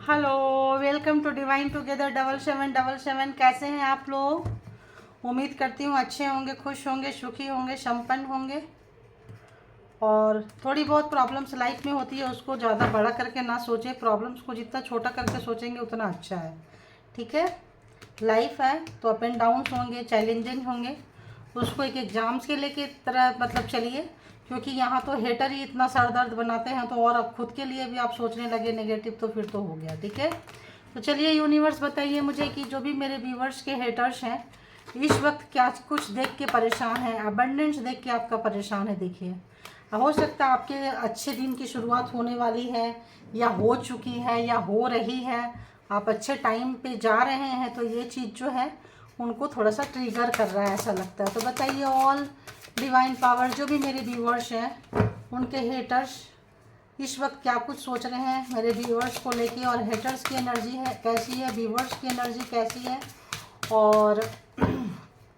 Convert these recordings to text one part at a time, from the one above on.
Hello, welcome to divine together 7777। कैसे हैं आप लोग? उम्मीद करती हूँ अच्छे होंगे, खुश होंगे, सुखी होंगे, संपन्न होंगे। और थोड़ी बहुत प्रॉब्लम्स लाइफ में होती है, उसको ज़्यादा बड़ा करके ना सोचें। प्रॉब्लम्स को जितना छोटा करके सोचेंगे उतना अच्छा है। ठीक है, लाइफ है तो अप एंड डाउन्स होंगे, चैलेंजिंग होंगे। उसको एक एग्ज़ाम्स के लेके तरह मतलब चलिए, क्योंकि यहाँ तो हेटर ही इतना सर दर्द बनाते हैं, तो और अब खुद के लिए भी आप सोचने लगे नेगेटिव, तो फिर तो हो गया। ठीक है, तो चलिए यूनिवर्स बताइए मुझे कि जो भी मेरे व्यूवर्स के हेटर्स हैं इस वक्त क्या कुछ देख के परेशान हैं, अबंडेंस देख के आपका परेशान है। देखिए, हो सकता है आपके अच्छे दिन की शुरुआत होने वाली है, या हो चुकी है, या हो रही है। आप अच्छे टाइम पे जा रहे हैं, तो ये चीज़ जो है उनको थोड़ा सा ट्रिगर कर रहा है, ऐसा लगता है। तो बताइए ऑल डिवाइन पावर, जो भी मेरे व्यूवर्स हैं उनके हेटर्स इस वक्त क्या कुछ सोच रहे हैं मेरे व्यूवर्स को लेके, और हेटर्स की एनर्जी है कैसी है, व्यूवर्स की एनर्जी कैसी है। और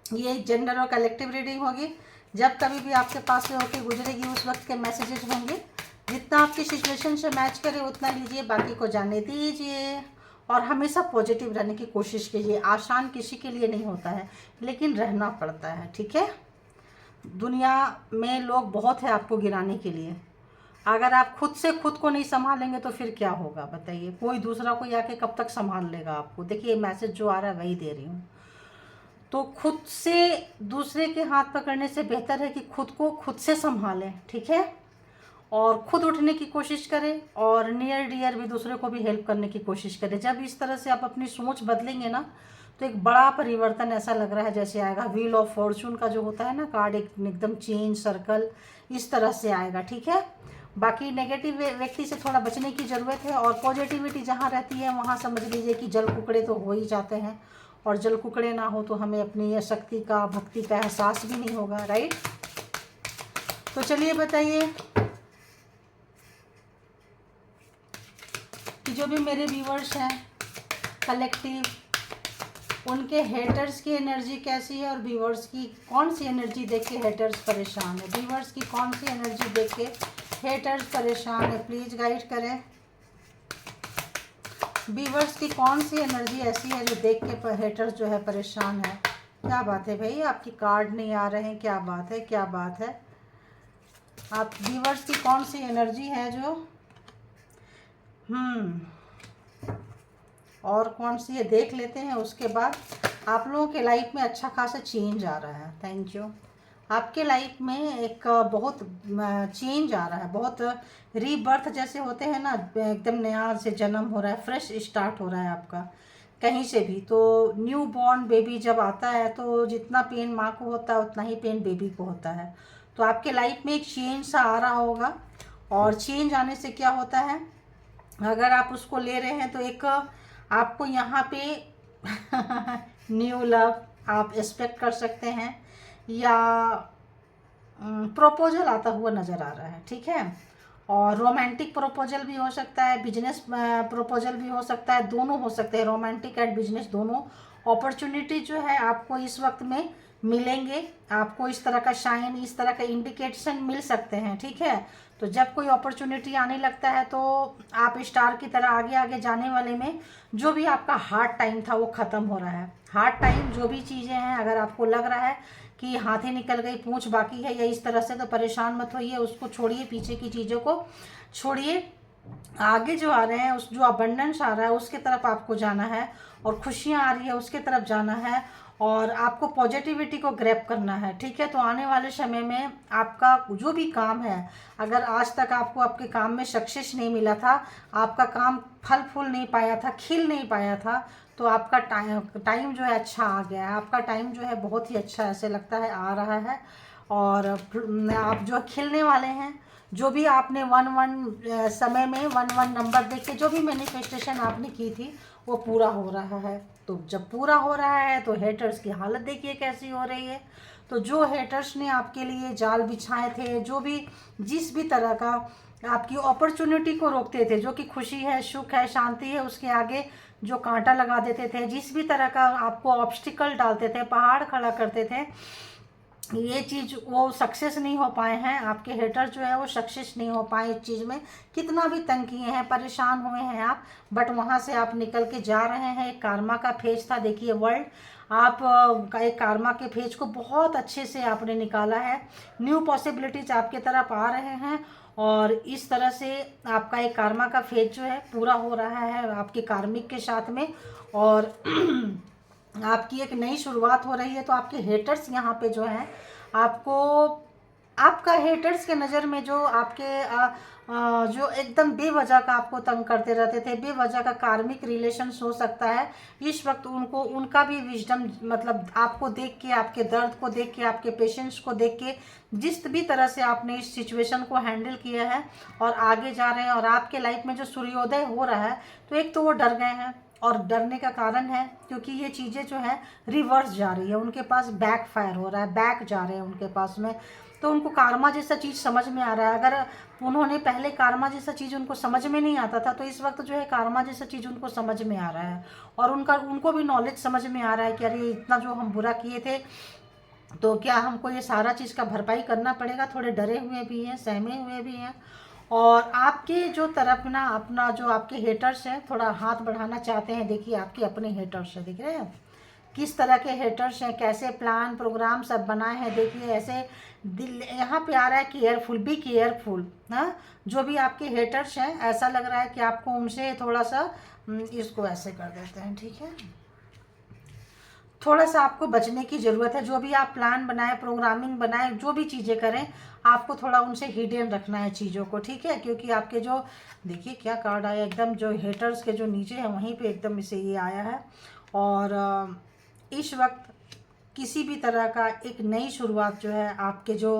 ये जेंडर और कलेक्टिव रीडिंग होगी। जब कभी भी आपके पास से होकर गुजरेगी उस वक्त के मैसेजेस होंगे। जितना आपकी सिचुएशन से मैच करे उतना लीजिए, बाकी को जाने दीजिए। और हमेशा पॉजिटिव रहने की कोशिश कीजिए। आसान किसी के लिए नहीं होता है, लेकिन रहना पड़ता है। ठीक है, दुनिया में लोग बहुत है आपको गिराने के लिए। अगर आप खुद से खुद को नहीं संभालेंगे तो फिर क्या होगा बताइए? कोई दूसरा कोई आके कब तक संभाल लेगा आपको? देखिए, मैसेज जो आ रहा है वही दे रही हूँ। तो खुद से दूसरे के हाथ पकड़ने से बेहतर है कि खुद को खुद से संभालें। ठीक है, और खुद उठने की कोशिश करें, और नियर डियर भी दूसरे को भी हेल्प करने की कोशिश करें। जब इस तरह से आप अपनी सोच बदलेंगे ना, तो एक बड़ा परिवर्तन ऐसा लग रहा है जैसे आएगा। व्हील ऑफ फॉर्चून का जो होता है ना कार्ड, एकदम चेंज सर्कल इस तरह से आएगा। ठीक है, बाकी नेगेटिव व्यक्ति से थोड़ा बचने की ज़रूरत है, और पॉजिटिविटी जहाँ रहती है वहाँ समझ लीजिए कि जल कुकड़े तो हो ही जाते हैं। और जल कुकड़े ना हो तो हमें अपनी शक्ति का, भक्ति का एहसास भी नहीं होगा। राइट, तो चलिए बताइए कि जो भी मेरे व्यूवर्स हैं कलेक्टिव, उनके हेटर्स की एनर्जी कैसी है, और व्यूवर्स की कौन सी एनर्जी देख के हेटर्स परेशान है। व्यूवर्स की कौन सी एनर्जी देख के हेटर्स परेशान है, प्लीज़ गाइड करें। व्यूवर्स की कौन सी एनर्जी ऐसी है जो देख के हेटर्स जो है परेशान है। क्या बात है भाई, आपकी कार्ड नहीं आ रहे हैं, क्या बात है, क्या बात है। आप व्यूवर्स की कौन सी एनर्जी है जो और कौन सी है देख लेते हैं। उसके बाद आप लोगों के लाइफ में अच्छा खासा चेंज आ रहा है। Thank you. आपके लाइफ में एक बहुत चेंज आ रहा है, बहुत रीबर्थ जैसे होते हैं ना, एकदम नया से जन्म हो रहा है, फ्रेश स्टार्ट हो रहा है आपका कहीं से भी। तो न्यू बॉर्न बेबी जब आता है तो जितना पेन माँ को होता है उतना ही पेन बेबी को होता है। तो आपके लाइफ में एक चेंज सा आ रहा होगा। और चेंज आने से क्या होता है, अगर आप उसको ले रहे हैं तो एक आपको यहाँ पे न्यू लव आप एक्सपेक्ट कर सकते हैं, या प्रपोजल आता हुआ नज़र आ रहा है। ठीक है, और रोमांटिक प्रपोजल भी हो सकता है, बिजनेस प्रपोजल भी हो सकता है, दोनों हो सकते हैं, रोमांटिक एंड बिजनेस दोनों। अपॉर्चुनिटी जो है आपको इस वक्त में मिलेंगे। आपको इस तरह का शाइन, इस तरह का इंडिकेशन मिल सकते हैं। ठीक है, तो जब कोई अपॉर्चुनिटी आने लगता है तो आप स्टार की तरह आगे आगे जाने वाले में जो भी आपका हार्ड टाइम था वो ख़त्म हो रहा है। हार्ड टाइम जो भी चीज़ें हैं, अगर आपको लग रहा है कि हाथी निकल गई पूंछ बाकी है या इस तरह से, तो परेशान मत होइए, उसको छोड़िए, पीछे की चीज़ों को छोड़िए। आगे जो आ रहे हैं, उस जो अबंडेंस आ रहा है उसके तरफ आपको जाना है, और खुशियाँ आ रही है उसके तरफ जाना है, और आपको पॉजिटिविटी को ग्रैब करना है। ठीक है, तो आने वाले समय में आपका जो भी काम है, अगर आज तक आपको आपके काम में सक्सेस नहीं मिला था, आपका काम फल फूल नहीं पाया था, खिल नहीं पाया था, तो आपका टाइम जो है अच्छा आ गया है। आपका टाइम जो है बहुत ही अच्छा ऐसे लगता है आ रहा है। और आप जो खिलने वाले हैं, जो भी आपने वन वन समय में वन वन नंबर देख के जो भी मैनिफेस्टेशन आपने की थी वो पूरा हो रहा है। तो जब पूरा हो रहा है तो हेटर्स की हालत देखिए कैसी हो रही है। तो जो हेटर्स ने आपके लिए जाल बिछाए थे, जो भी जिस भी तरह का आपकी अपॉर्चुनिटी को रोकते थे, जो कि खुशी है, सुख है, शांति है, उसके आगे जो कांटा लगा देते थे, जिस भी तरह का आपको ऑब्स्टिकल डालते थे, पहाड़ खड़ा करते थे, ये चीज़ वो सक्सेस नहीं हो पाए हैं, आपके हेटर जो है वो सक्सेस नहीं हो पाए इस चीज़ में। कितना भी तंग किए हैं, परेशान हुए हैं आप, बट वहाँ से आप निकल के जा रहे हैं। एक कार्मा का फेज था, देखिए वर्ल्ड, आप का एक कार्मा के फेज को बहुत अच्छे से आपने निकाला है। न्यू पॉसिबिलिटीज आपके तरफ आ रहे हैं और इस तरह से आपका एक कार्मा का फेज जो है पूरा हो रहा है आपके कार्मिक के साथ में। और आपकी एक नई शुरुआत हो रही है। तो आपके हेटर्स यहाँ पे जो हैं आपको, आपका हेटर्स के नज़र में जो आपके जो एकदम बेवजह का आपको तंग करते रहते थे, बेवजह का कार्मिक रिलेशंस हो सकता है, इस वक्त उनको उनका भी विजडम, मतलब आपको देख के, आपके दर्द को देख के, आपके पेशेंस को देख के, जिस भी तरह से आपने इस सिचुएशन को हैंडल किया है और आगे जा रहे हैं और आपके लाइफ में जो सूर्योदय हो रहा है, तो एक तो वो डर गए हैं और डरने का कारण है क्योंकि ये चीज़ें जो है रिवर्स जा रही है, उनके पास बैक फायर हो रहा है, बैक जा रहे हैं उनके पास में। तो उनको कार्मा जैसा चीज़ समझ में आ रहा है। अगर उन्होंने पहले कार्मा जैसा चीज़ उनको समझ में नहीं आता था, तो इस वक्त जो है कार्मा जैसा चीज़ उनको समझ में आ रहा है और उनको भी नॉलेज समझ में आ रहा है कि अरे इतना जो हम बुरा किए थे, तो क्या हमको ये सारा चीज़ का भरपाई करना पड़ेगा। थोड़े डरे हुए भी हैं, सहमे हुए भी हैं। और आपके जो तरफ ना अपना जो आपके हेटर्स हैं थोड़ा हाथ बढ़ाना चाहते हैं। देखिए आपके अपने हेटर्स हैं, दिख रहे हैं किस तरह के हेटर्स हैं, कैसे प्लान प्रोग्राम सब बनाए हैं। देखिए ऐसे दिल यहाँ पे आ रहा है केयरफुल, बी केयरफुल। हाँ, जो भी आपके हेटर्स हैं ऐसा लग रहा है कि आपको उनसे थोड़ा सा इसको ऐसे कर देते हैं, ठीक है, थोड़ा सा आपको बचने की ज़रूरत है। जो भी आप प्लान बनाए, प्रोग्रामिंग बनाए, जो भी चीज़ें करें, आपको थोड़ा उनसे हिडन रखना है चीज़ों को, ठीक है। क्योंकि आपके जो, देखिए क्या कार्ड आया, एकदम जो हेटर्स के जो नीचे है वहीं पे एकदम इसे ये आया है। और इस वक्त किसी भी तरह का एक नई शुरुआत जो है आपके जो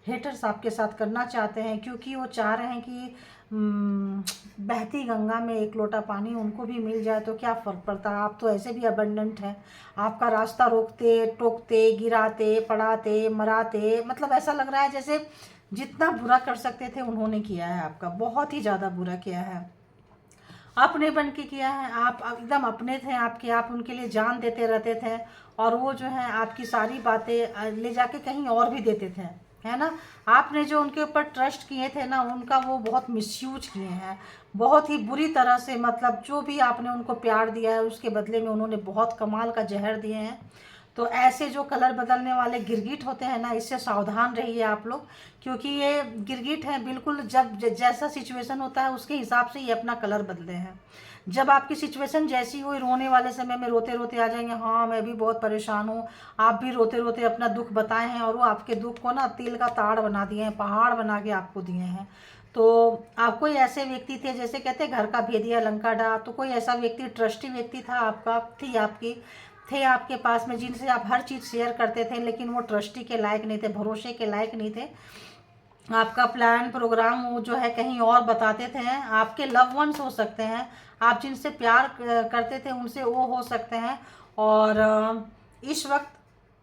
हेटर्स आपके साथ करना चाहते हैं, क्योंकि वो चाह रहे हैं कि बहती गंगा में एक लोटा पानी उनको भी मिल जाए तो क्या फ़र्क पड़ता है। आप तो ऐसे भी अबंडेंट हैं, आपका रास्ता रोकते टोकते गिराते पड़ाते मराते, मतलब ऐसा लग रहा है जैसे जितना बुरा कर सकते थे उन्होंने किया है, आपका बहुत ही ज़्यादा बुरा किया है, अपने बन के किया है। आप एकदम अपने थे आपके, आप उनके लिए जान देते रहते थे और वो जो है आपकी सारी बातें ले जाके कहीं और भी देते थे, है ना। आपने जो उनके ऊपर ट्रस्ट किए थे ना, उनका वो बहुत मिसयूज किए हैं, बहुत ही बुरी तरह से। मतलब जो भी आपने उनको प्यार दिया है उसके बदले में उन्होंने बहुत कमाल का जहर दिए हैं। तो ऐसे जो कलर बदलने वाले गिरगिट होते हैं ना, इससे सावधान रहिए आप लोग, क्योंकि ये गिरगिट हैं बिल्कुल, जब जैसा सिचुएशन होता है उसके हिसाब से ये अपना कलर बदलते हैं। जब आपकी सिचुएशन जैसी हुई, रोने वाले समय में रोते रोते आ जाएंगे, हाँ मैं भी बहुत परेशान हूँ, आप भी रोते रोते अपना दुख बताए हैं और वो आपके दुख को ना तिल का ताड़ बना दिए हैं, पहाड़ बना के आपको दिए हैं। तो आप कोई ऐसे व्यक्ति थे, जैसे कहते हैं घर का भेदिया लंका डा, तो कोई ऐसा व्यक्ति, ट्रस्टी व्यक्ति था आपका, थी आपकी, थे आपके पास में, जिनसे आप हर चीज़ शेयर करते थे, लेकिन वो ट्रस्टी के लायक नहीं थे, भरोसे के लायक नहीं थे। आपका प्लान प्रोग्राम वो जो है कहीं और बताते थे। आपके लव वंस हो सकते हैं, आप जिनसे प्यार करते थे उनसे वो हो सकते हैं। और इस वक्त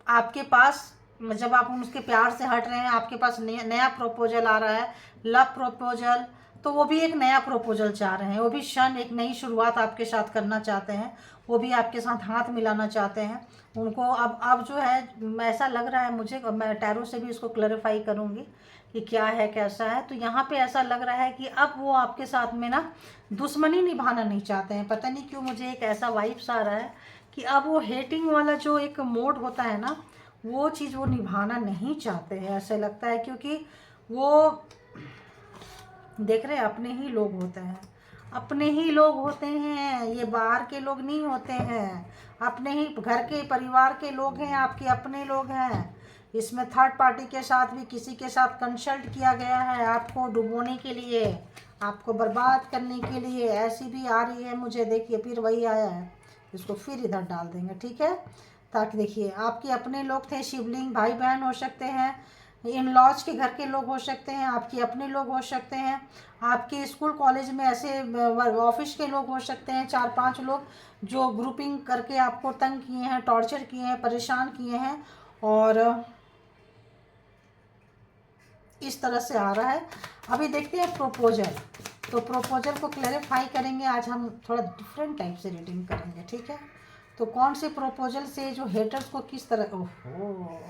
आपके पास, जब आप उनके प्यार से हट रहे हैं, आपके पास नया प्रपोजल आ रहा है, लव प्रपोजल। तो वो भी एक नया प्रपोजल चाह रहे हैं, वो भी क्षण एक नई शुरुआत आपके साथ करना चाहते हैं, वो भी आपके साथ हाथ मिलाना चाहते हैं। उनको अब जो है ऐसा लग रहा है मुझे, मैं टैरो से भी इसको क्लैरिफाई करूँगी कि क्या है कैसा है। तो यहाँ पे ऐसा लग रहा है कि अब वो आपके साथ में ना दुश्मनी निभाना नहीं चाहते हैं। पता नहीं क्यों मुझे एक ऐसा वाइब्स आ रहा है कि अब वो हेटिंग वाला जो एक मोड होता है ना, वो चीज़ वो निभाना नहीं चाहते हैं, ऐसे लगता है। क्योंकि वो देख रहे हैं अपने ही लोग होते हैं, अपने ही लोग होते हैं, ये बाहर के लोग नहीं होते हैं, अपने ही घर के परिवार के लोग हैं, आपके अपने लोग हैं। इसमें थर्ड पार्टी के साथ भी किसी के साथ कंसल्ट किया गया है आपको डुबोने के लिए, आपको बर्बाद करने के लिए। ऐसी भी आ रही है मुझे, देखिए फिर वही आया है, इसको फिर इधर डाल देंगे, ठीक है। ताकि देखिए आपके अपने लोग थे, शिवलिंग भाई बहन हो सकते हैं, इन लॉज के घर के लोग हो सकते हैं, आपके अपने लोग हो सकते हैं, आपके स्कूल कॉलेज में ऐसे ऑफिस के लोग हो सकते हैं, 4-5 लोग जो ग्रुपिंग करके आपको तंग किए हैं, टॉर्चर किए हैं, परेशान किए हैं। और इस तरह से आ रहा है। अभी देखते हैं प्रोपोजल, तो प्रोपोजल को क्लैरिफाई करेंगे आज हम, थोड़ा डिफरेंट टाइप से रीडिंग करेंगे, ठीक है। तो कौन से प्रोपोजल से जो हेटर्स को किस तरह, ओहो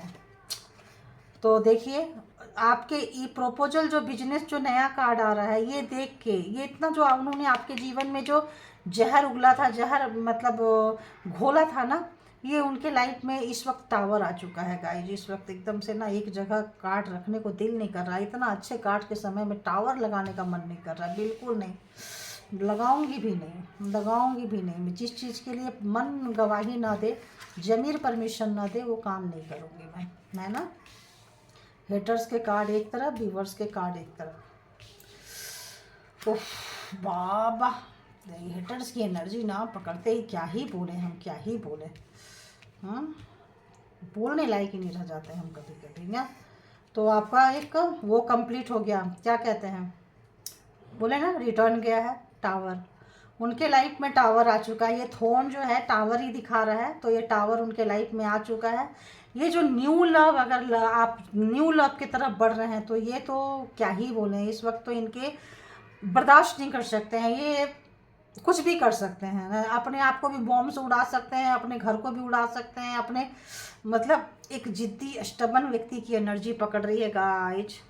तो देखिए आपके ये प्रपोजल जो बिजनेस जो नया कार्ड आ रहा है, ये देख के ये इतना जो उन्होंने आपके जीवन में जो जहर उगला था, जहर मतलब घोला था ना, ये उनके लाइफ में इस वक्त टावर आ चुका है गाइस। इस वक्त एकदम से ना एक जगह कार्ड रखने को दिल नहीं कर रहा, इतना अच्छे कार्ड के समय में टावर लगाने का मन नहीं कर रहा, बिल्कुल नहीं, लगाऊंगी भी नहीं, लगाऊंगी भी नहीं। मैं जिस चीज़ के लिए मन गवाही ना दे, ज़मीर परमिशन ना दे, वो काम नहीं करूँगी मैं ना। हेटर्स के कार्ड एक तरफ, व्यूवर्स के कार्ड एक तरफ। ओह बाबा, हेटर्स की एनर्जी ना पकड़ते ही क्या ही बोले हम, क्या ही बोले। हाँ, बोलने लायक ही नहीं रह जाते हम कभी कभी ना। तो आपका एक वो कंप्लीट हो गया, क्या कहते हैं, बोले ना रिटर्न गया है टावर। उनके लाइफ में टावर आ चुका है, ये थोन जो है टावर ही दिखा रहा है, तो ये टावर उनके लाइफ में आ चुका है। ये जो न्यू लव, अगर आप न्यू लव की तरफ बढ़ रहे हैं तो ये तो क्या ही बोले, इस वक्त तो इनके बर्दाश्त नहीं कर सकते हैं, ये कुछ भी कर सकते हैं, अपने आप को भी बॉम्ब से उड़ा सकते हैं, अपने घर को भी उड़ा सकते हैं, अपने मतलब एक जिद्दी स्टबन व्यक्ति की एनर्जी पकड़ रही है गाइज।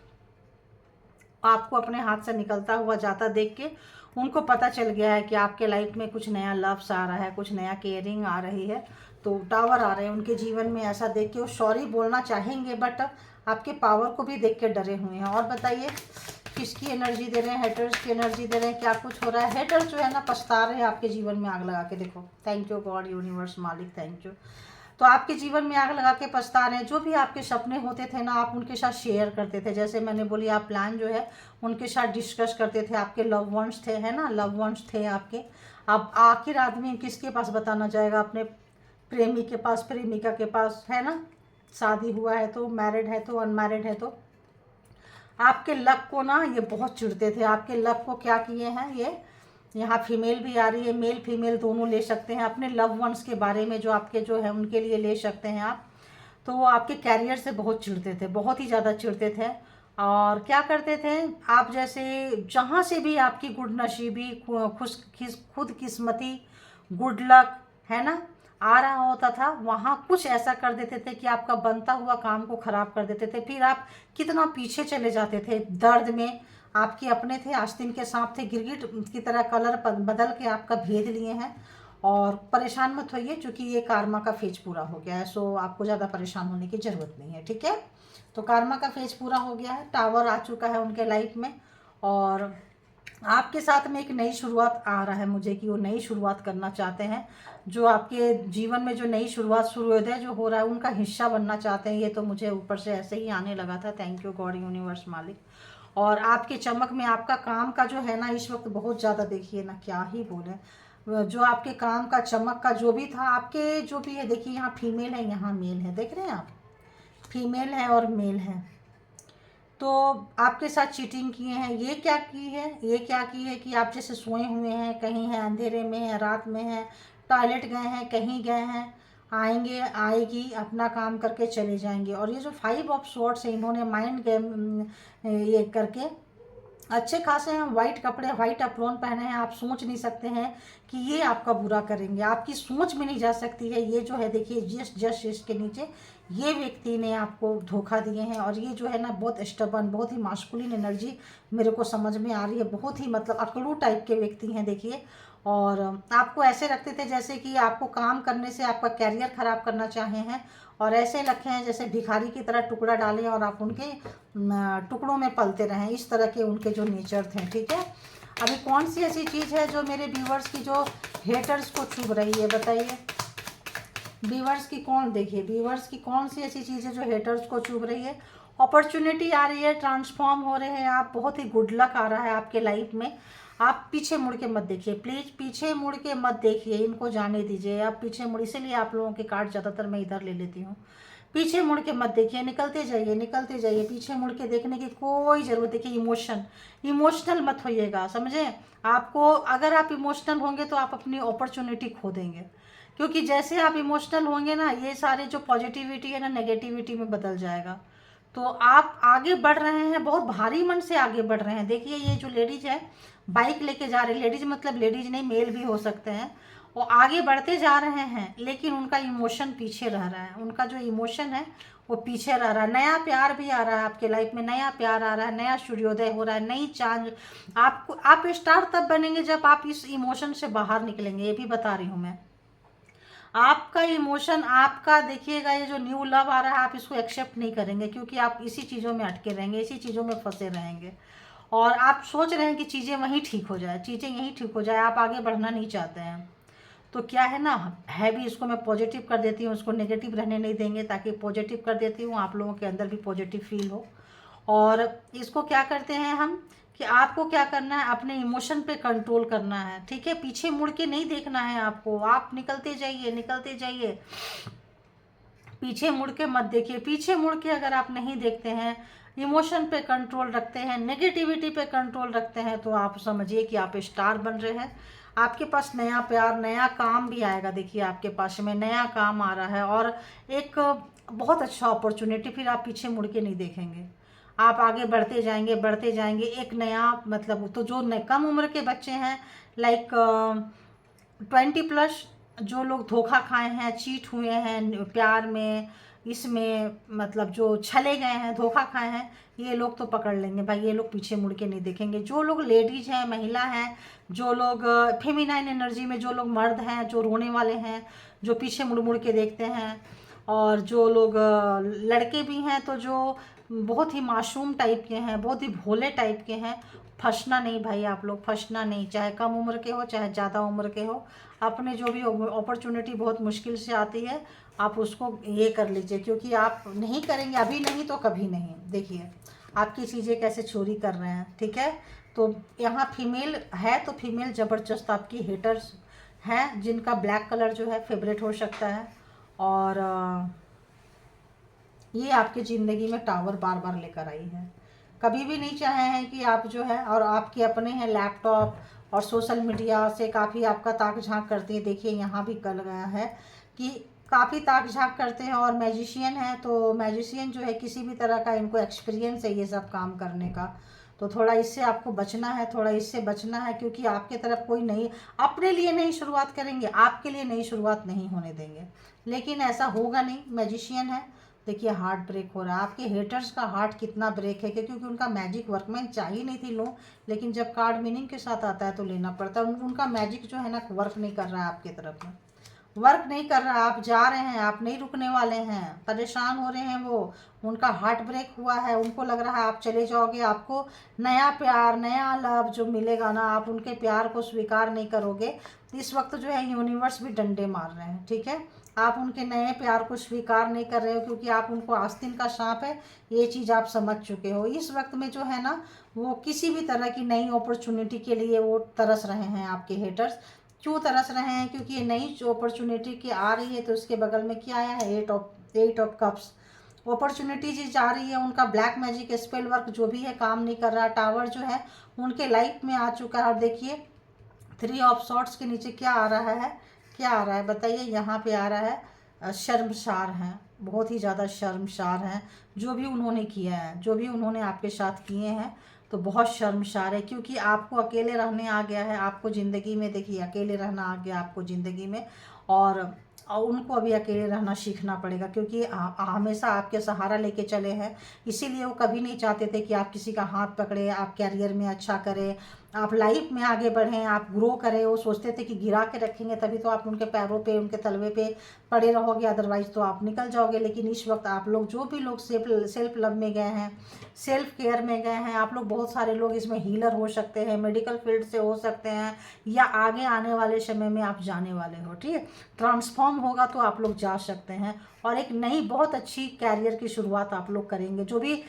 आपको अपने हाथ से निकलता हुआ जाता देख के उनको पता चल गया है कि आपके लाइफ में कुछ नया लव्स आ रहा है, कुछ नया केयरिंग आ रही है, तो टावर आ रहे हैं उनके जीवन में। ऐसा देख के वो सॉरी बोलना चाहेंगे, बट आपके पावर को भी देख के डरे हुए हैं। और बताइए किसकी एनर्जी दे रहे हैं, हेटर्स की एनर्जी दे रहे हैं, क्या कुछ हो रहा है। हेटर्स जो है ना पछता रहे हैं आपके जीवन में आग लगा के, देखो थैंक यू गॉड यूनिवर्स मालिक, थैंक यू। तो आपके जीवन में आग लगा के पछता रहे हैं। जो भी आपके सपने होते थे ना, आप उनके साथ शेयर करते थे, जैसे मैंने बोली आप प्लान जो है उनके साथ डिस्कस करते थे। आपके लव वंस थे, है ना, लव वंस थे आपके। अब आखिर आदमी किसके पास बताना चाहेगा, अपने प्रेमी के पास, प्रेमिका के पास, है ना। शादी हुआ है तो, मैरिड है तो, अनमैरिड है तो। आपके लक को ना ये बहुत चिढ़ते थे। आपके लक को क्या किए हैं, ये यहाँ फीमेल भी आ रही है, मेल फीमेल दोनों ले सकते हैं। अपने लव वंस के बारे में जो आपके जो है उनके लिए ले सकते हैं आप। तो वो आपके कैरियर से बहुत चिढ़ते थे, बहुत ही ज़्यादा चिढ़ते थे। और क्या करते थे, आप जैसे जहाँ से भी आपकी गुड नसीबी, खुद किस्मती, गुड लक, है ना, आ रहा होता था, वहाँ कुछ ऐसा कर देते थे कि आपका बनता हुआ काम को ख़राब कर देते थे। फिर आप कितना पीछे चले जाते थे दर्द में। आपके अपने थे, आस्तीन के सांप थे, गिरगिट की तरह कलर बदल के आपका भेद लिए हैं। और परेशान मत होइए, क्योंकि ये कार्मा का फेज पूरा हो गया है, सो आपको ज़्यादा परेशान होने की ज़रूरत नहीं है, ठीक है। तो कार्मा का फेज पूरा हो गया है, टावर आ चुका है उनके लाइफ में, और आपके साथ में एक नई शुरुआत आ रहा है मुझे, कि वो नई शुरुआत करना चाहते हैं। जो आपके जीवन में जो नई शुरुआत, सूर्योदय जो हो रहा है, उनका हिस्सा बनना चाहते हैं। ये तो मुझे ऊपर से ऐसे ही आने लगा था, थैंक यू गॉड यूनिवर्स मालिक। और आपके चमक में आपका काम का जो है ना इस वक्त बहुत ज़्यादा, देखिए ना क्या ही बोले, जो आपके काम का चमक का जो भी था, आपके जो भी है, देखिए यहाँ फीमेल है, यहाँ मेल है, देख रहे हैं आप, फीमेल है और मेल है। तो आपके साथ चीटिंग किए हैं, ये क्या की है, ये क्या की है कि आप जैसे सोए हुए हैं, कहीं हैं अंधेरे में हैं, रात में हैं, टॉयलेट गए हैं, कहीं गए हैं, आएंगे आएगी, अपना काम करके चले जाएंगे। और ये जो 5 ऑफ स्वॉर्ड्स है, इन्होंने माइंड गेम ये करके अच्छे खासे हैं, वाइट कपड़े, वाइट अप्रोन पहने हैं। आप सोच नहीं सकते हैं कि ये आपका बुरा करेंगे, आपकी सोच में नहीं जा सकती है। ये जो है देखिए जस्ट इसके नीचे ये व्यक्ति ने आपको धोखा दिए हैं। और ये जो है ना बहुत स्टबन, बहुत ही मास्कुलिन एनर्जी मेरे को समझ में आ रही है, बहुत ही मतलब अकड़ू टाइप के व्यक्ति हैं देखिए। और आपको ऐसे रखते थे जैसे कि आपको काम करने से आपका कैरियर ख़राब करना चाहे हैं, और ऐसे रखे हैं जैसे भिखारी की तरह टुकड़ा डालें और आप उनके टुकड़ों में पलते रहें। इस तरह के उनके जो नेचर थे, ठीक है। अभी कौन सी ऐसी चीज़ है जो मेरे व्यूवर्स की जो हेटर्स को चुभ रही है, बताइए। व्यूवर्स की देखिए व्यूवर्स की कौन सी ऐसी चीज़ है जो हेटर्स को चुभ रही है। अपॉर्चुनिटी आ रही है, ट्रांसफॉर्म हो रहे हैं आप, बहुत ही गुड लक आ रहा है आपके लाइफ में। आप पीछे मुड़ के मत देखिए, प्लीज़ पीछे मुड़ के मत देखिए, इनको जाने दीजिए। आप पीछे मुड़, इसीलिए आप लोगों के कार्ड ज़्यादातर मैं इधर ले लेती हूँ। पीछे मुड़ के मत देखिए, निकलते जाइए, निकलते जाइए। पीछे मुड़ के देखने की कोई ज़रूरत, देखिए इमोशनल मत होइएगा, समझे। आपको अगर आप इमोशनल होंगे तो आप अपनी अपॉर्चुनिटी खो देंगे, क्योंकि जैसे आप इमोशनल होंगे ना, ये सारे जो पॉजिटिविटी है ना नेगेटिविटी में बदल जाएगा। तो आप आगे बढ़ रहे हैं, बहुत भारी मन से आगे बढ़ रहे हैं। देखिए ये जो लेडीज है बाइक लेके जा रही, लेडीज मतलब लेडीज नहीं, मेल भी हो सकते हैं, वो आगे बढ़ते जा रहे हैं लेकिन उनका इमोशन पीछे रह रहा है, उनका जो इमोशन है वो पीछे रह रहा है। नया प्यार भी आ रहा है आपके लाइफ में, नया प्यार आ रहा है, नया सूर्योदय हो रहा है, नई चांद। आपको आप स्टार तब बनेंगे जब आप इस इमोशन से बाहर निकलेंगे, ये भी बता रही हूँ मैं। आपका इमोशन, आपका देखिएगा, ये जो न्यू लव आ रहा है आप इसको एक्सेप्ट नहीं करेंगे, क्योंकि आप इसी चीज़ों में अटके रहेंगे, इसी चीज़ों में फंसे रहेंगे। और आप सोच रहे हैं कि चीज़ें वहीं ठीक हो जाए, चीज़ें यहीं ठीक हो जाए, आप आगे बढ़ना नहीं चाहते हैं। तो क्या है ना, है भी, इसको मैं पॉजिटिव कर देती हूँ, उसको नेगेटिव रहने नहीं देंगे, ताकि पॉजिटिव कर देती हूँ, आप लोगों के अंदर भी पॉजिटिव फील हो। और इसको क्या करते हैं हम कि आपको क्या करना है, अपने इमोशन पे कंट्रोल करना है, ठीक है। पीछे मुड़ के नहीं देखना है आपको, आप निकलते जाइए, निकलते जाइए, पीछे मुड़ के मत देखिए। पीछे मुड़ के अगर आप नहीं देखते हैं, इमोशन पे कंट्रोल रखते हैं, नेगेटिविटी पे कंट्रोल रखते हैं, तो आप समझिए कि आप स्टार बन रहे हैं। आपके पास नया प्यार, नया काम भी आएगा। देखिए आपके पास में नया काम आ रहा है और एक बहुत अच्छा अपॉर्चुनिटी, फिर आप पीछे मुड़ के नहीं देखेंगे, आप आगे बढ़ते जाएंगे, बढ़ते जाएंगे। एक नया मतलब, तो जो कम उम्र के बच्चे हैं, लाइक 20+ जो लोग धोखा खाए हैं, चीट हुए हैं प्यार में, इसमें मतलब जो छले गए हैं, धोखा खाए हैं, ये लोग तो पकड़ लेंगे भाई, ये लोग पीछे मुड़ के नहीं देखेंगे। जो लोग लेडीज हैं, महिला हैं, जो लोग फेमिनाइन एनर्जी में, जो लोग मर्द हैं, जो रोने वाले हैं, जो पीछे मुड़ मुड़ के देखते हैं, और जो लोग लड़के भी हैं, तो जो बहुत ही मासूम टाइप के हैं, बहुत ही भोले टाइप के हैं, फंसना नहीं भाई, आप लोग फंसना नहीं, चाहे कम उम्र के हो चाहे ज़्यादा उम्र के हो। अपने जो भी अपॉर्चुनिटी बहुत मुश्किल से आती है, आप उसको ये कर लीजिए, क्योंकि आप नहीं करेंगे, अभी नहीं तो कभी नहीं। देखिए आपकी चीज़ें कैसे चोरी कर रहे हैं, ठीक है। तो यहाँ फीमेल है, तो फीमेल ज़बरदस्त आपकी हेटर्स हैं, जिनका ब्लैक कलर जो है फेवरेट हो सकता है। और ये आपकी ज़िंदगी में टावर बार बार लेकर आई है, कभी भी नहीं चाहे हैं कि आप जो है, और आपके अपने हैं लैपटॉप और सोशल मीडिया से काफ़ी आपका ताक झांक करती है। देखिए यहाँ भी कल गया है कि काफ़ी ताक झांक करते हैं, और मैजिशियन है, तो मैजिशियन जो है किसी भी तरह का इनको एक्सपीरियंस है ये सब काम करने का। तो थोड़ा इससे आपको बचना है, थोड़ा इससे बचना है, क्योंकि आपके तरफ कोई नहीं, अपने लिए नई शुरुआत करेंगे, आपके लिए नई शुरुआत नहीं होने देंगे, लेकिन ऐसा होगा नहीं। मैजिशियन है, देखिए हार्ट ब्रेक हो रहा है, आपके हेटर्स का हार्ट कितना ब्रेक है, क्योंकि उनका मैजिक वर्कमैन चाहिए नहीं थी लो, लेकिन जब कार्ड मीनिंग के साथ आता है तो लेना पड़ता है। उनका मैजिक जो है ना वर्क नहीं कर रहा है आपकी तरफ में, वर्क नहीं कर रहा, आप जा रहे हैं, आप नहीं रुकने वाले हैं, परेशान हो रहे हैं वो, उनका हार्ट ब्रेक हुआ है, उनको लग रहा है आप चले जाओगे, आपको नया प्यार, नया लव जो मिलेगा ना, आप उनके प्यार को स्वीकार नहीं करोगे। इस वक्त जो है यूनिवर्स भी डंडे मार रहे हैं, ठीक है। आप उनके नए प्यार को स्वीकार नहीं कर रहे हो, क्योंकि आप उनको आस्तीन का सांप है, ये चीज़ आप समझ चुके हो। इस वक्त में जो है ना, वो किसी भी तरह की नई अपॉर्चुनिटी के लिए वो तरस रहे हैं। आपके हेटर्स क्यों तरस रहे हैं, क्योंकि ये नई जो अपॉर्चुनिटी की आ रही है, तो उसके बगल में क्या आया है, एट ऑफ कप्स। अपॉर्चुनिटी जी जा रही है, उनका ब्लैक मैजिक स्पेल वर्क जो भी है काम नहीं कर रहा, टावर जो है उनके लाइफ में आ चुका है। और देखिए 3 ऑफ सॉर्ट्स के नीचे क्या आ रहा है, क्या आ रहा है बताइए, यहाँ पे आ रहा है शर्मसार हैं, बहुत ही ज़्यादा शर्मसार हैं, जो भी उन्होंने किया है, जो भी उन्होंने आपके साथ किए हैं, तो बहुत शर्मसार है, क्योंकि आपको अकेले रहने आ गया है आपको ज़िंदगी में। देखिए अकेले रहना आ गया आपको ज़िंदगी में, और उनको अभी अकेले रहना सीखना पड़ेगा, क्योंकि हमेशा आपके सहारा लेके चले हैं, इसीलिए वो कभी नहीं चाहते थे कि आप किसी का हाथ पकड़े, आप कैरियर में अच्छा करें, आप लाइफ में आगे बढ़ें, आप ग्रो करें। वो सोचते थे कि गिरा के रखेंगे तभी तो आप उनके पैरों पे, उनके तलवे पे पड़े रहोगे, अदरवाइज तो आप निकल जाओगे। लेकिन इस वक्त आप लोग, जो भी लोग सेल्फ लव में गए हैं, सेल्फ केयर में गए हैं, आप लोग, बहुत सारे लोग इसमें हीलर हो सकते हैं, मेडिकल फील्ड से हो सकते हैं, या आगे आने वाले समय में आप जाने वाले हो, ठीक है। ट्रांसफॉर्म होगा तो आप लोग जा सकते हैं, और एक नई बहुत अच्छी कैरियर की शुरुआत आप लोग करेंगे। जो भी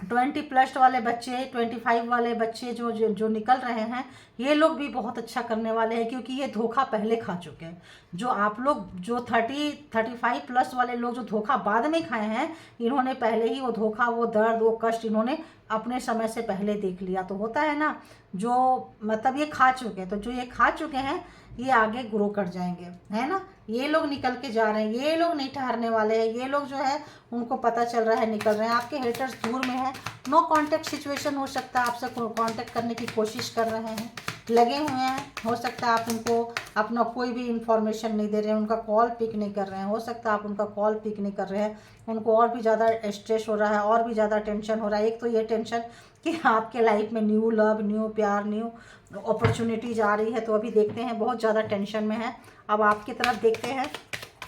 20+ वाले बच्चे, 25 वाले बच्चे जो निकल रहे हैं, ये लोग भी बहुत अच्छा करने वाले हैं, क्योंकि ये धोखा पहले खा चुके हैं। जो आप लोग जो 35+ वाले लोग जो धोखा बाद में खाए हैं, इन्होंने पहले ही वो धोखा, वो दर्द, वो कष्ट इन्होंने अपने समय से पहले देख लिया। तो होता है ना, जो मतलब ये खा चुके हैं, तो जो ये खा चुके हैं ये आगे ग्रो कर जाएंगे, है ना। ये लोग निकल के जा रहे हैं, ये लोग नहीं ठहरने वाले हैं, ये लोग जो है उनको पता चल रहा है निकल रहे हैं। आपके हेटर्स दूर में है, नो कांटेक्ट सिचुएशन हो सकता है, आपसे कांटेक्ट करने की कोशिश कर रहे हैं, लगे हुए हैं, हो सकता है आप उनको अपना कोई भी इंफॉर्मेशन नहीं दे रहे हैं, उनका कॉल पिक नहीं कर रहे हैं। हो सकता है आप उनका कॉल पिक नहीं कर रहे हैं, उनको और भी ज़्यादा स्ट्रेस हो रहा है, और भी ज़्यादा टेंशन हो रहा है। एक तो ये टेंशन कि आपके लाइफ में न्यू लव, न्यू प्यार, न्यू अपॉर्चुनिटीज आ रही है। तो अभी देखते हैं, बहुत ज़्यादा टेंशन में है। अब आपकी तरफ देखते हैं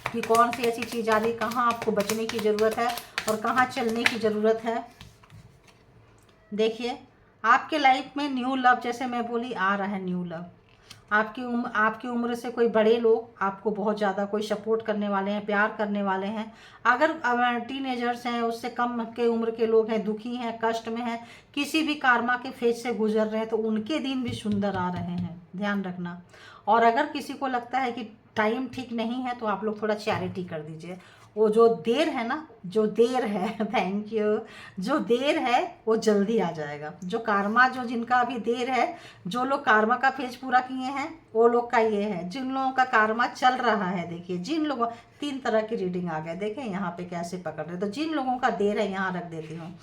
कि कौन सी ऐसी चीज़ आ रही, कहाँ आपको बचने की ज़रूरत है और कहाँ चलने की ज़रूरत है। देखिए, आपके लाइफ में न्यू लव, जैसे मैं बोली, आ रहा है न्यू लव। आपकी उम्र से कोई बड़े लोग आपको बहुत ज़्यादा कोई सपोर्ट करने वाले हैं, प्यार करने वाले हैं। अगर टीनेजर्स हैं, उससे कम के उम्र के लोग हैं, दुखी हैं, कष्ट में हैं, किसी भी कार्मा के फेज से गुजर रहे हैं, तो उनके दिन भी सुंदर आ रहे हैं, ध्यान रखना। और अगर किसी को लगता है कि टाइम ठीक नहीं है, तो आप लोग थोड़ा चैरिटी कर दीजिए। वो जो देर है ना, जो देर है थैंक यू, जो देर है वो जल्दी आ जाएगा। जो कार्मा, जो जिनका अभी देर है, जो लोग कार्मा का फेज पूरा किए हैं, वो लोग का ये है। जिन लोगों का कार्मा चल रहा है, देखिए जिन लोगों, 3 तरह की रीडिंग आ गए, देखें यहाँ पे कैसे पकड़ रहे। तो जिन लोगों का देर है, यहाँ रख देती हूँ,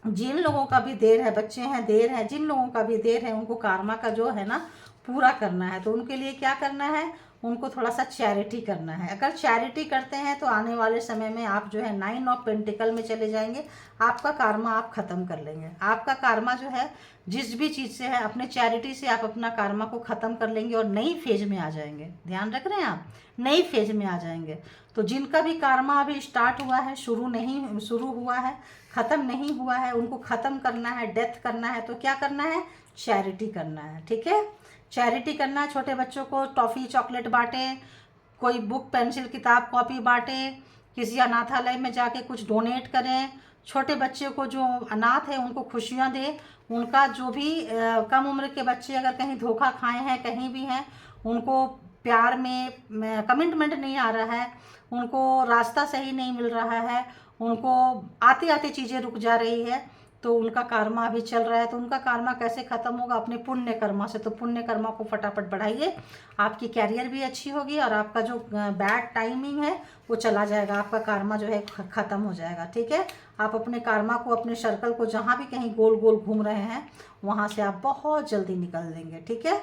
जिन लोगों का भी देर है, बच्चे हैं, देर है, जिन लोगों का भी देर है, उनको कार्मा का जो है ना पूरा करना है। तो उनके लिए क्या करना है, उनको थोड़ा सा चैरिटी करना है। अगर चैरिटी करते हैं तो आने वाले समय में आप जो है 9 ऑफ पेंटिकल में चले जाएंगे। आपका कार्मा आप ख़त्म कर लेंगे। आपका कार्मा जो है जिस भी चीज़ से है, अपने चैरिटी से आप अपना कार्मा को ख़त्म कर लेंगे और नई फेज में आ जाएंगे। ध्यान रख रहे हैं आप, नई फेज में आ जाएंगे। तो जिनका भी कार्मा अभी स्टार्ट हुआ है, शुरू हुआ है, ख़त्म नहीं हुआ है, उनको ख़त्म करना है, डेथ करना है, तो क्या करना है, चैरिटी करना है। ठीक है, चैरिटी करना है। छोटे बच्चों को टॉफ़ी चॉकलेट बांटें, कोई बुक पेंसिल किताब कॉपी बांटें, किसी अनाथालय में जाके कुछ डोनेट करें। छोटे बच्चे को जो अनाथ है उनको खुशियाँ दें। उनका जो भी कम उम्र के बच्चे अगर कहीं धोखा खाए हैं, कहीं भी हैं, उनको प्यार में कमिटमेंट नहीं आ रहा है, उनको रास्ता सही नहीं मिल रहा है, उनको आते आते चीज़ें रुक जा रही है, तो उनका कर्मा अभी चल रहा है। तो उनका कर्मा कैसे ख़त्म होगा, अपने पुण्य कर्मा से। तो पुण्य कर्मा को फटाफट बढ़ाइए, आपकी कैरियर भी अच्छी होगी और आपका जो बैड टाइमिंग है वो चला जाएगा, आपका कर्मा जो है ख़त्म हो जाएगा। ठीक है, आप अपने कर्मा को, अपने सर्कल को, जहाँ भी कहीं गोल गोल घूम रहे हैं, वहाँ से आप बहुत जल्दी निकल देंगे। ठीक है,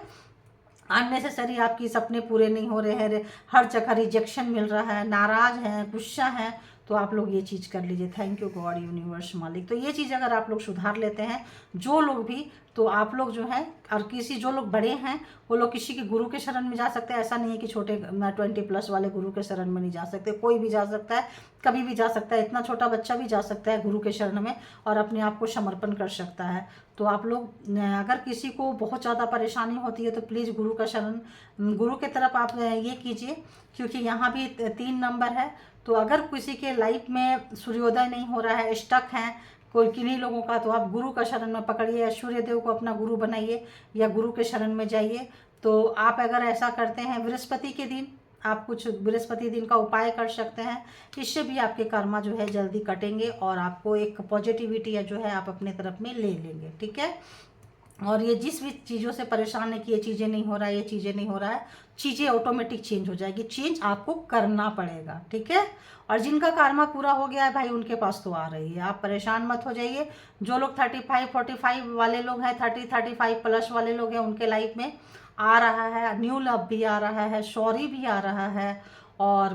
अननेसेसरी आपकी सपने पूरे नहीं हो रहे हैं, हर जगह रिजेक्शन मिल रहा है, नाराज़ हैं, गुस्सा हैं, तो आप लोग ये चीज़ कर लीजिए। थैंक यू गॉड, यूनिवर्स, मालिक। तो ये चीज़ अगर आप लोग सुधार लेते हैं, जो लोग भी, तो आप लोग जो है, और किसी जो लोग बड़े हैं वो लोग किसी के गुरु के शरण में जा सकते हैं। ऐसा नहीं है कि छोटे 20+ वाले गुरु के शरण में नहीं जा सकते, कोई भी जा सकता है, कभी भी जा सकता है। इतना छोटा बच्चा भी जा सकता है गुरु के शरण में और अपने आप को समर्पण कर सकता है। तो आप लोग, अगर किसी को बहुत ज़्यादा परेशानी होती है, तो प्लीज़ गुरु का शरण, गुरु के तरफ आप ये कीजिए, क्योंकि यहाँ भी 3 नंबर है। तो अगर किसी के लाइफ में सूर्योदय नहीं हो रहा है, स्टक हैं कोई किन्हीं लोगों का, तो आप गुरु का शरण में पकड़िए, या सूर्य देव को अपना गुरु बनाइए, या गुरु के शरण में जाइए। तो आप अगर ऐसा करते हैं, बृहस्पति के दिन आप कुछ बृहस्पति दिन का उपाय कर सकते हैं, इससे भी आपके कर्मा जो है जल्दी कटेंगे और आपको एक पॉजिटिविटी जो है आप अपने तरफ में ले लेंगे। ठीक है, और ये जिस भी चीज़ों से परेशान है कि ये चीज़ें नहीं हो रहा है, ये चीज़ें नहीं हो रहा है, चीज़ें ऑटोमेटिक चेंज हो जाएगी। चेंज आपको करना पड़ेगा। ठीक है, और जिनका कर्मा पूरा हो गया है भाई, उनके पास तो आ रही है, आप परेशान मत हो जाइए। जो लोग 35-45 वाले लोग हैं, 30-35+ वाले लोग हैं, उनके लाइफ में आ रहा है न्यू लव भी आ रहा है, सॉरी भी आ रहा है, और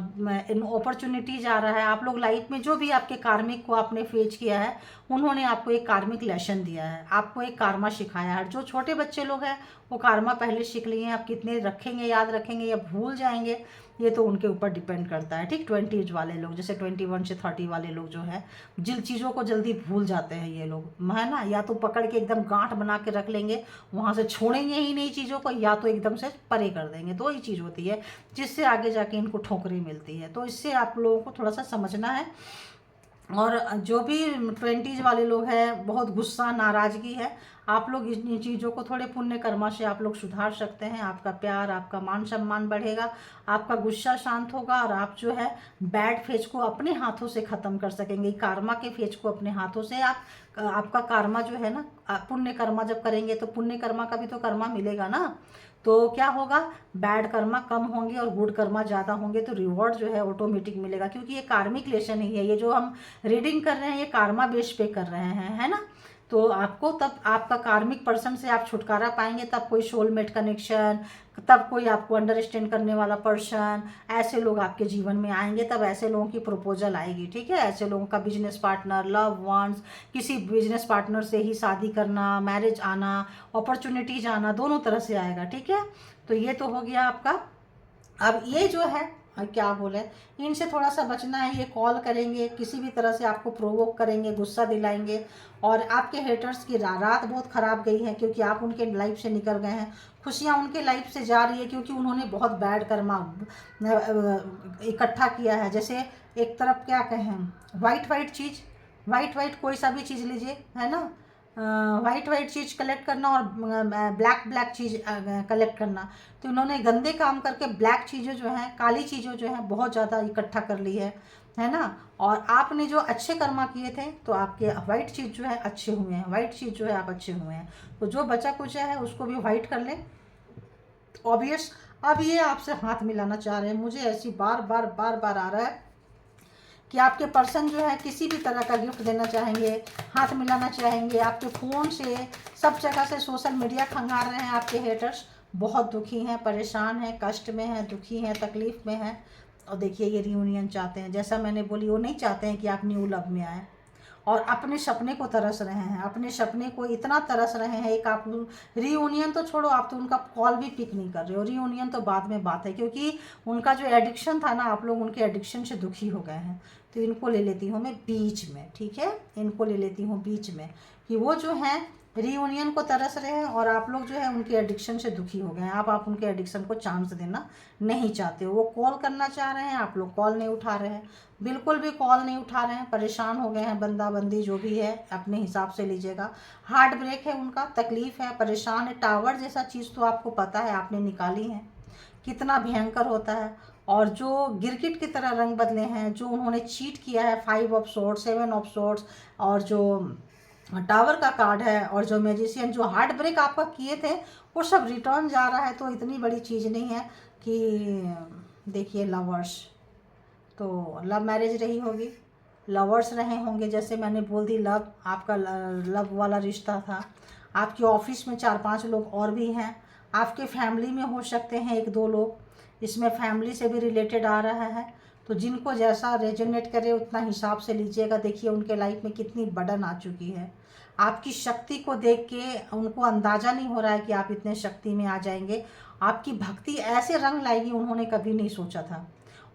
इन अपॉर्चुनिटीज आ रहा है। आप लोग लाइफ में जो भी आपके कार्मिक को आपने फेच किया है, उन्होंने आपको एक कार्मिक लेसन दिया है, आपको एक कार्मा सिखाया है। जो छोटे बच्चे लोग हैं वो कार्मा पहले सीख लिए हैं, आप कितने रखेंगे, याद रखेंगे या भूल जाएंगे, ये तो उनके ऊपर डिपेंड करता है। ठीक, 20 वाले लोग, जैसे 21 से 30 वाले लोग जो है, जिन चीज़ों को जल्दी भूल जाते हैं ये लोग, है ना, या तो पकड़ के एकदम गांठ बना के रख लेंगे, वहाँ से छोड़ेंगे ही नहीं चीज़ों को, या तो एकदम से परे कर देंगे। दो ही चीज़ होती है जिससे आगे जाके इनको ठोकरें मिलती है। तो इससे आप लोगों को थोड़ा सा समझना है। और जो भी 20 वाले लोग हैं, बहुत गुस्सा, नाराज़गी है, आप लोग इन चीज़ों को थोड़े पुण्य कर्मा से आप लोग सुधार सकते हैं। आपका प्यार, आपका मान सम्मान बढ़ेगा, आपका गुस्सा शांत होगा, और आप जो है बैड फेज को अपने हाथों से ख़त्म कर सकेंगे। कार्मा के फेज को अपने हाथों से आपका कार्मा जो है ना, पुण्य कर्मा जब करेंगे तो पुण्य कर्मा का भी तो कर्मा मिलेगा ना। तो क्या होगा, बैड कर्मा कम होंगे और गुड कर्मा ज़्यादा होंगे, तो रिवॉर्ड जो है ऑटोमेटिक मिलेगा। क्योंकि ये कार्मिक लेसन ही है, ये जो हम रीडिंग कर रहे हैं ये कार्मा बेस पे कर रहे हैं, है ना। तो आपको तब आपका कार्मिक पर्सन से आप छुटकारा पाएंगे, तब कोई सोलमेट कनेक्शन, तब कोई आपको अंडरस्टैंड करने वाला पर्सन, ऐसे लोग आपके जीवन में आएंगे, तब ऐसे लोगों की प्रपोजल आएगी। ठीक है, ऐसे लोगों का बिजनेस पार्टनर, लव वंस, किसी बिजनेस पार्टनर से ही शादी करना, मैरिज आना, अपॉर्चुनिटीज आना, दोनों तरह से आएगा। ठीक है, तो ये तो हो गया आपका। अब ये जो है क्या बोले, इनसे थोड़ा सा बचना है। ये कॉल करेंगे, किसी भी तरह से आपको प्रोवोक करेंगे, गुस्सा दिलाएंगे, और आपके हेटर्स की रात बहुत ख़राब गई है क्योंकि आप उनके लाइफ से निकल गए हैं। खुशियाँ उनके लाइफ से जा रही है क्योंकि उन्होंने बहुत बैड कर्मा इकट्ठा किया है। जैसे एक तरफ क्या कहें, वाइट चीज़, वाइट कोई सा भी चीज़ लीजिए, है ना, वाइट चीज़ कलेक्ट करना और ब्लैक चीज़ कलेक्ट करना। तो इन्होंने गंदे काम करके ब्लैक चीज़ें जो हैं, काली चीज़ें जो हैं बहुत ज़्यादा इकट्ठा कर ली है ना। और आपने जो अच्छे कर्मा किए थे तो आपके वाइट चीज़ जो है अच्छे हुए हैं, वाइट चीज़ जो है आप अच्छे हुए हैं। तो जो बचा कुछ है उसको भी वाइट कर लें, ऑब्वियस। अब ये आपसे हाथ मिलाना चाह रहे हैं, मुझे ऐसी बार बार आ रहा है कि आपके पर्सन जो है किसी भी तरह का गिफ्ट देना चाहेंगे, हाथ मिलाना चाहेंगे, आपके फ़ोन से, सब जगह से सोशल मीडिया खंगाल रहे हैं। आपके हेटर्स बहुत दुखी हैं, परेशान हैं, कष्ट में हैं, दुखी हैं, तकलीफ़ में हैं। और देखिए ये रियूनियन चाहते हैं, जैसा मैंने बोली, वो नहीं चाहते हैं कि आप न्यू लव में आए, और अपने सपने को तरस रहे हैं, अपने सपने को इतना तरस रहे हैं। एक आप रीयूनियन तो छोड़ो, आप तो उनका कॉल भी पिक नहीं कर रहे हो, रीयूनियन तो बाद में बात है, क्योंकि उनका जो एडिक्शन था ना, आप लोग उनके एडिक्शन से दुखी हो गए हैं। तो इनको ले लेती हूँ मैं बीच में। ठीक है, इनको ले लेती हूँ बीच में कि वो जो हैं रीयूनियन को तरस रहे हैं और आप लोग जो है उनके एडिक्शन से दुखी हो गए हैं। आप उनके एडिक्शन को चांस देना नहीं चाहते हो। वो कॉल करना चाह रहे हैं, आप लोग कॉल नहीं उठा रहे हैं, बिल्कुल भी कॉल नहीं उठा रहे हैं, परेशान हो गए हैं। बंदा बंदी जो भी है अपने हिसाब से लीजिएगा। हार्ट ब्रेक है उनका, तकलीफ़ है, परेशान है। टावर जैसा चीज़ तो आपको पता है, आपने निकाली है, कितना भयंकर होता है। और जो गिरगिट की तरह रंग बदले हैं, जो उन्होंने चीट किया है, 5 ऑफ सोर्ड्स, 7 ऑफ सोर्ड्स, और जो टावर का कार्ड है, और जो मैजिशियन, जो हार्ट ब्रेक आपका किए थे वो सब रिटर्न जा रहा है। तो इतनी बड़ी चीज़ नहीं है कि देखिए लवर्स, तो लव मैरिज रही होगी, लवर्स रहे होंगे, जैसे मैंने बोल दी, लव आपका लव वाला रिश्ता था। आपके ऑफिस में 4-5 लोग और भी हैं, आपके फैमिली में हो सकते हैं 1-2 लोग, इसमें फैमिली से भी रिलेटेड आ रहा है। तो जिनको जैसा रेजोनेट करे उतना हिसाब से लीजिएगा। देखिए उनके लाइफ में कितनी बर्डन आ चुकी है। आपकी शक्ति को देख के उनको अंदाज़ा नहीं हो रहा है कि आप इतने शक्ति में आ जाएंगे। आपकी भक्ति ऐसे रंग लाएगी, उन्होंने कभी नहीं सोचा था।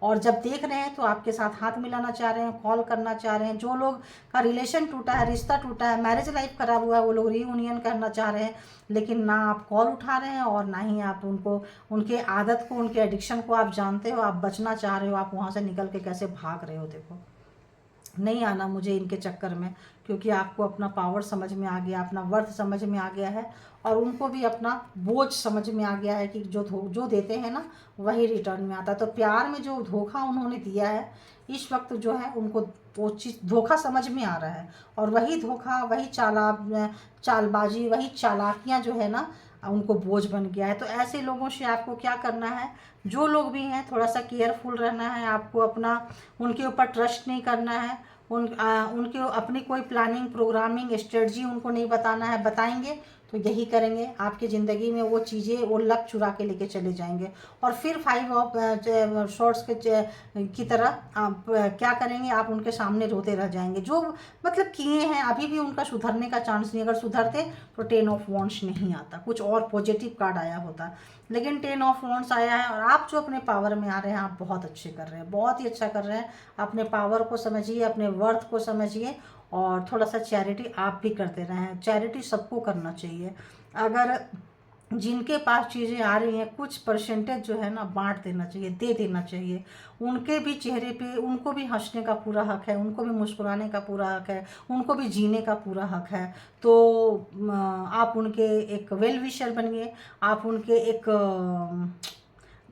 और जब देख रहे हैं तो आपके साथ हाथ मिलाना चाह रहे हैं, कॉल करना चाह रहे हैं। जो लोग का रिलेशन टूटा है, रिश्ता टूटा है, मैरिज लाइफ खराब हुआ है, वो लोग रीयूनियन करना चाह रहे हैं। लेकिन ना आप कॉल उठा रहे हैं और ना ही आप उनको, उनके आदत को, उनके एडिक्शन को आप जानते हो, आप बचना चाह रहे हो। आप वहाँ से निकल के कैसे भाग रहे हो। देखो, नहीं आना मुझे इनके चक्कर में, क्योंकि आपको अपना पावर समझ में आ गया, अपना वर्थ समझ में आ गया है, और उनको भी अपना बोझ समझ में आ गया है कि जो देते हैं ना वही रिटर्न में आता है। तो प्यार में जो धोखा उन्होंने दिया है इस वक्त जो है उनको वो चीज़ धोखा समझ में आ रहा है, और वही धोखा, वही चालबाजी, वही चालाकियाँ जो है ना उनको बोझ बन गया है। तो ऐसे लोगों से आपको क्या करना है, जो लोग भी हैं थोड़ा सा केयरफुल रहना है आपको, अपना उनके ऊपर ट्रस्ट नहीं करना है। उनके अपनी कोई प्लानिंग, प्रोग्रामिंग, स्ट्रेटजी उनको नहीं बताना है। बताएंगे तो यही करेंगे, आपकी ज़िंदगी में वो चीज़ें, वो लक चुरा के लेके चले जाएंगे। और फिर 5 ऑफ शॉर्ट्स की तरह आप क्या करेंगे, आप उनके सामने रोते रह जाएंगे। जो मतलब किए हैं, अभी भी उनका सुधरने का चांस नहीं। अगर सुधरते तो 10 ऑफ वॉन्ड्स नहीं आता, कुछ और पॉजिटिव कार्ड आया होता, लेकिन 10 ऑफ वॉन्ड्स आया है। और आप जो अपने पावर में आ रहे हैं, आप बहुत अच्छे कर रहे हैं, बहुत ही अच्छा कर रहे हैं। अपने पावर को समझिए, अपने वर्थ को समझिए, और थोड़ा सा चैरिटी आप भी करते रहें। चैरिटी सबको करना चाहिए। अगर जिनके पास चीज़ें आ रही हैं, कुछ परसेंटेज जो है ना बांट देना चाहिए, दे देना चाहिए। उनके भी चेहरे पे, उनको भी हंसने का पूरा हक है, उनको भी मुस्कुराने का पूरा हक है, उनको भी जीने का पूरा हक है। तो आप उनके एक वेल विशर बनिए, आप उनके एक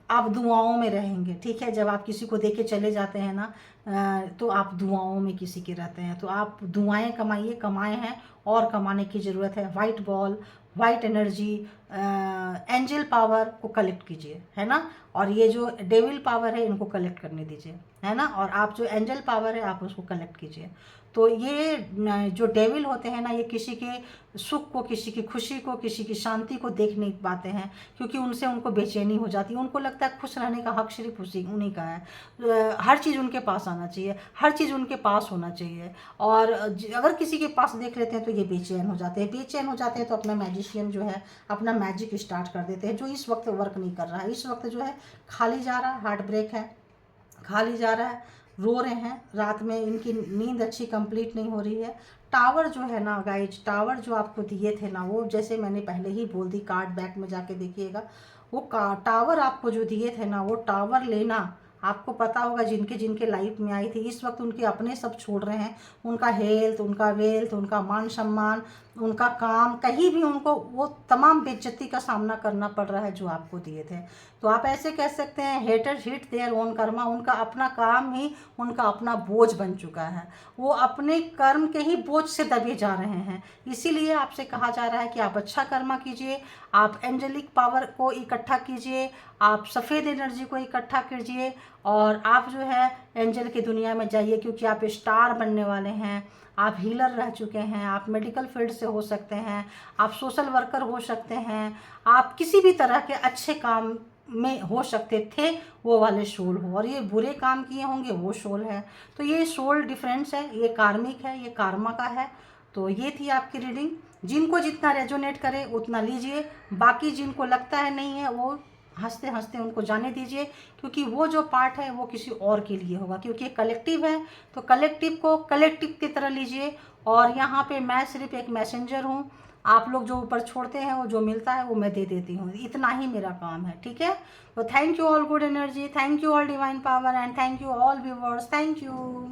आप दुआओं में रहेंगे। ठीक है, जब आप किसी को दे के चले जाते हैं ना तो आप दुआओं में किसी के रहते हैं। तो आप दुआएं कमाइए, कमाए हैं और कमाने की ज़रूरत है। White ball, white energy, angel power को कलेक्ट कीजिए, है ना। और ये जो डेविल पावर है इनको कलेक्ट करने दीजिए, है ना। और आप जो एंजल पावर है आप उसको कलेक्ट कीजिए। तो ये जो डेविल होते हैं ना, ये किसी के सुख को, किसी की खुशी को, किसी की शांति को देख नहीं पाते हैं, क्योंकि उनसे उनको बेचैनी हो जाती है। उनको लगता है खुश रहने का हक सिर्फ उन्हीं का है। हर चीज़ उनके पास आना चाहिए, हर चीज़ उनके पास होना चाहिए। और अगर किसी के पास देख लेते हैं तो ये बेचैन हो जाते हैं। बेचैन हो जाते हैं तो अपना मैजिशियन जो है अपना मैजिक स्टार्ट कर देते हैं, जो इस वक्त वर्क नहीं कर रहा है। इस वक्त जो है खाली जा रहा है, हार्ट ब्रेक है, खाली जा रहा है, रो रहे हैं, रात में इनकी नींद अच्छी कंप्लीट नहीं हो रही है। टावर जो है ना गाइज, टावर जो आपको दिए थे ना, वो जैसे मैंने पहले ही बोल दी, कार्ड बैक में जाके देखिएगा, वो टावर आपको जो दिए थे ना, वो टावर लेना आपको पता होगा, जिनके जिनके लाइफ में आई थी इस वक्त उनके अपने सब छोड़ रहे हैं। उनका हेल्थ, उनका वेल्थ, उनका मान सम्मान, उनका काम, कहीं भी उनको वो तमाम बेइज्जती का सामना करना पड़ रहा है जो आपको दिए थे। तो आप ऐसे कह सकते हैं, haters hit their own Karma. उनका अपना काम ही उनका अपना बोझ बन चुका है। वो अपने कर्म के ही बोझ से दबे जा रहे हैं। इसीलिए आपसे कहा जा रहा है कि आप अच्छा कर्मा कीजिए, आप एंजेलिक पावर को इकट्ठा कीजिए, आप सफ़ेद एनर्जी को इकट्ठा कीजिए, और आप जो है एंजल की दुनिया में जाइए, क्योंकि आप स्टार बनने वाले हैं। आप हीलर रह चुके हैं, आप मेडिकल फील्ड से हो सकते हैं, आप सोशल वर्कर हो सकते हैं, आप किसी भी तरह के अच्छे काम में हो सकते थे, वो वाले सोल हो। और ये बुरे काम किए होंगे वो सोल है। तो ये सोल डिफरेंस है, ये कार्मिक है, ये कार्मा का है। तो ये थी आपकी रीडिंग। जिनको जितना रेजोनेट करे उतना लीजिए, बाकी जिनको लगता है नहीं है वो हंसते हंसते उनको जाने दीजिए, क्योंकि वो जो पार्ट है वो किसी और के लिए होगा, क्योंकि ये कलेक्टिव है। तो कलेक्टिव को कलेक्टिव की तरह लीजिए, और यहाँ पे मैं सिर्फ एक मैसेंजर हूँ। आप लोग जो ऊपर छोड़ते हैं, वो जो मिलता है वो मैं दे देती हूँ, इतना ही मेरा काम है, ठीक है। तो thank you all good energy, thank you all divine power, and thank you all viewers, thank you.